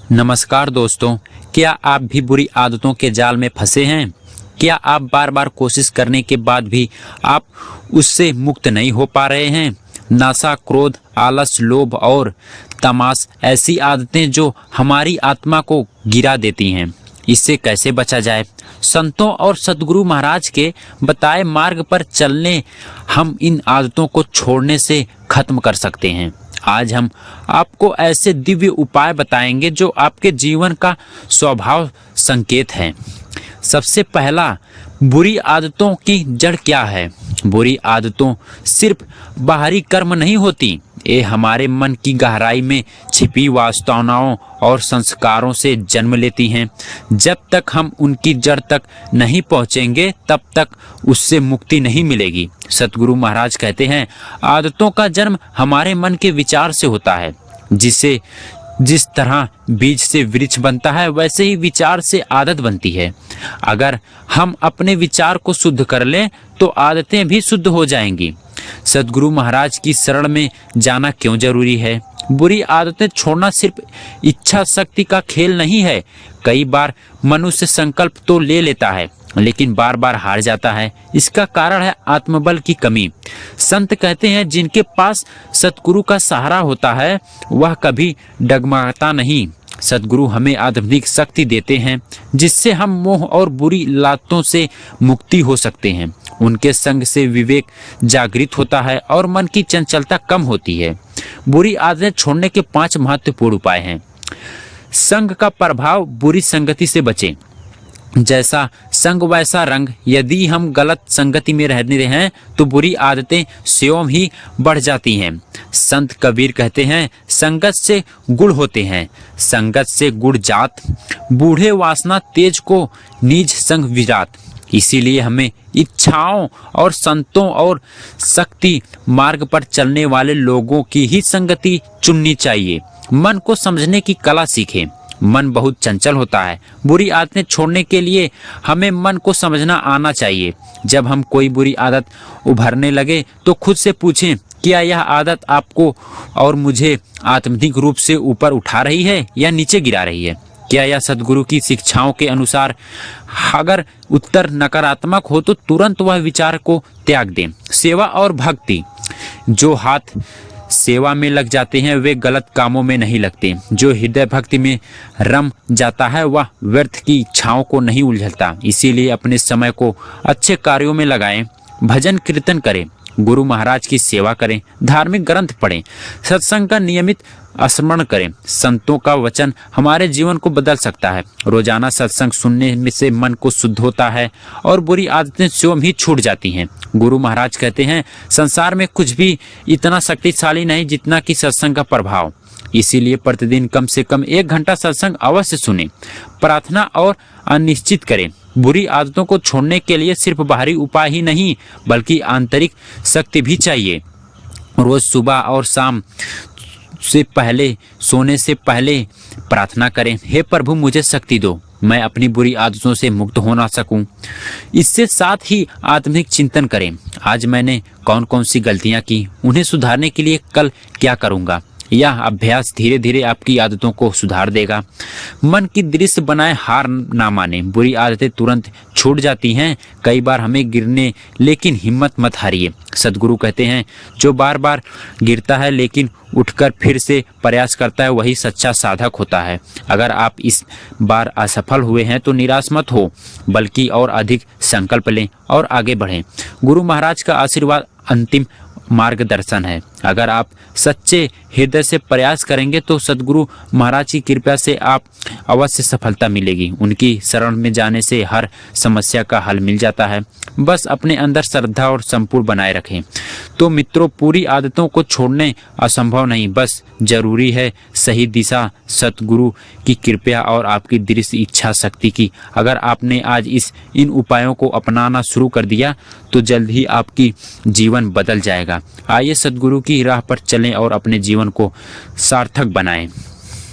नमस्कार दोस्तों, क्या आप भी बुरी आदतों के जाल में फंसे हैं? क्या आप बार बार कोशिश करने के बाद भी आप उससे मुक्त नहीं हो पा रहे हैं? नशा, क्रोध, आलस, लोभ और तमाश ऐसी आदतें जो हमारी आत्मा को गिरा देती हैं। इससे कैसे बचा जाए? संतों और सद्गुरु महाराज के बताए मार्ग पर चलने हम इन आदतों को छोड़ने से खत्म कर सकते हैं। आज हम आपको ऐसे दिव्य उपाय बताएंगे जो आपके जीवन का स्वभाव संकेत है। सबसे पहला, बुरी आदतों की जड़ क्या है? बुरी आदतों सिर्फ बाहरी कर्म नहीं होती, ये हमारे मन की गहराई में छिपी वासनाओं और संस्कारों से जन्म लेती हैं। जब तक हम उनकी जड़ तक नहीं पहुंचेंगे तब तक उससे मुक्ति नहीं मिलेगी। सतगुरु महाराज कहते हैं, आदतों का जन्म हमारे मन के विचार से होता है। जिस तरह बीज से वृक्ष बनता है वैसे ही विचार से आदत बनती है। अगर हम अपने विचार को शुद्ध कर लें तो आदतें भी शुद्ध हो जाएंगी। सतगुरु महाराज की शरण में जाना क्यों जरूरी है? बुरी आदतें छोड़ना सिर्फ इच्छा शक्ति का खेल नहीं है। कई बार मनुष्य संकल्प तो ले लेता है लेकिन बार बार हार जाता है। इसका कारण है आत्मबल की कमी। संत कहते हैं, जिनके पास सतगुरु का सहारा होता है वह कभी डगमगाता नहीं। सतगुरु हमें आध्यात्मिक शक्ति देते हैं जिससे हम मोह और बुरी लातों से मुक्ति हो सकते हैं। उनके संग से विवेक जागृत होता है और मन की चंचलता कम होती है। बुरी आदतें छोड़ने के 5 महत्वपूर्ण उपाय हैं। संग का प्रभाव, बुरी संगति से बचें। जैसा संग वैसा रंग। यदि हम गलत संगति में रहने हैं तो बुरी आदतें स्वयं ही बढ़ जाती हैं। संत कबीर कहते हैं, संगत से गुण होते हैं, संगत से गुण जात। बूढ़े वासना तेज को नीच संग विराट। इसीलिए हमें इच्छाओं और संतों और शक्ति मार्ग पर चलने वाले लोगों की ही संगति चुननी चाहिए। मन को समझने की कला सीखें। मन बहुत चंचल होता है। बुरी आदतें छोड़ने के लिए हमें मन को समझना आना चाहिए। जब हम कोई बुरी आदत उभरने लगे तो खुद से पूछें, क्या यह आदत आपको और मुझे आत्मिक रूप से ऊपर उठा रही है या नीचे गिरा रही है? क्या यह सद्गुरु की शिक्षाओं के अनुसार? अगर उत्तर नकारात्मक हो तो तुरंत वह विचार को त्याग दें। सेवा और भक्ति। जो हाथ सेवा में लग जाते हैं वे गलत कामों में नहीं लगते। जो हृदय भक्ति में रम जाता है वह व्यर्थ की इच्छाओं को नहीं उलझलता। इसीलिए अपने समय को अच्छे कार्यों में लगाएं। भजन कीर्तन करें, गुरु महाराज की सेवा करें, धार्मिक ग्रंथ पढ़ें, सत्संग का नियमित स्मरण करें। संतों का वचन हमारे जीवन को बदल सकता है। रोजाना सत्संग सुनने से मन को शुद्ध होता है और बुरी आदतें स्वयं ही छूट जाती हैं। गुरु महाराज कहते हैं, संसार में कुछ भी इतना शक्तिशाली नहीं जितना कि सत्संग का प्रभाव। इसीलिए प्रतिदिन कम से कम 1 घंटा सत्संग अवश्य सुने। प्रार्थना और अनिश्चित करें। बुरी आदतों को छोड़ने के लिए सिर्फ बाहरी उपाय ही नहीं बल्कि आंतरिक शक्ति भी चाहिए। रोज सुबह और शाम से पहले सोने से पहले प्रार्थना करें, हे प्रभु मुझे शक्ति दो, मैं अपनी बुरी आदतों से मुक्त होना सकूं। इससे साथ ही आत्मिक चिंतन करें। आज मैंने कौन कौन सी गलतियां की, उन्हें सुधारने के लिए कल क्या करूंगा। यह अभ्यास धीरे धीरे आपकी आदतों को सुधार देगा। मन की दृश्य बनाए, हार ना माने। बुरी आदतें तुरंत छूट जाती हैं। कई बार हमें गिरने, लेकिन हिम्मत मत हारिए। सदगुरु कहते हैं, जो बार बार गिरता है लेकिन उठकर फिर से प्रयास करता है वही सच्चा साधक होता है। अगर आप इस बार असफल हुए हैं तो निराश मत हो बल्कि और अधिक संकल्प लें और आगे बढ़ें। गुरु महाराज का आशीर्वाद अंतिम मार्गदर्शन है। अगर आप सच्चे हृदय से प्रयास करेंगे तो सदगुरु महाराज की कृपा से आप अवश्य सफलता मिलेगी। उनकी शरण में जाने से हर समस्या का हल मिल जाता है। बस अपने अंदर श्रद्धा और संपूर्ण बनाए रखें। तो मित्रों, पूरी आदतों को छोड़ने असंभव नहीं, बस जरूरी है सही दिशा, सतगुरु की कृपा और आपकी दृढ़ इच्छा शक्ति की। अगर आपने आज इन उपायों को अपनाना शुरू कर दिया तो जल्द ही आपकी जीवन बदल जाएगा। आइए सतगुरु की राह पर चलें और अपने जीवन को सार्थक बनाएं।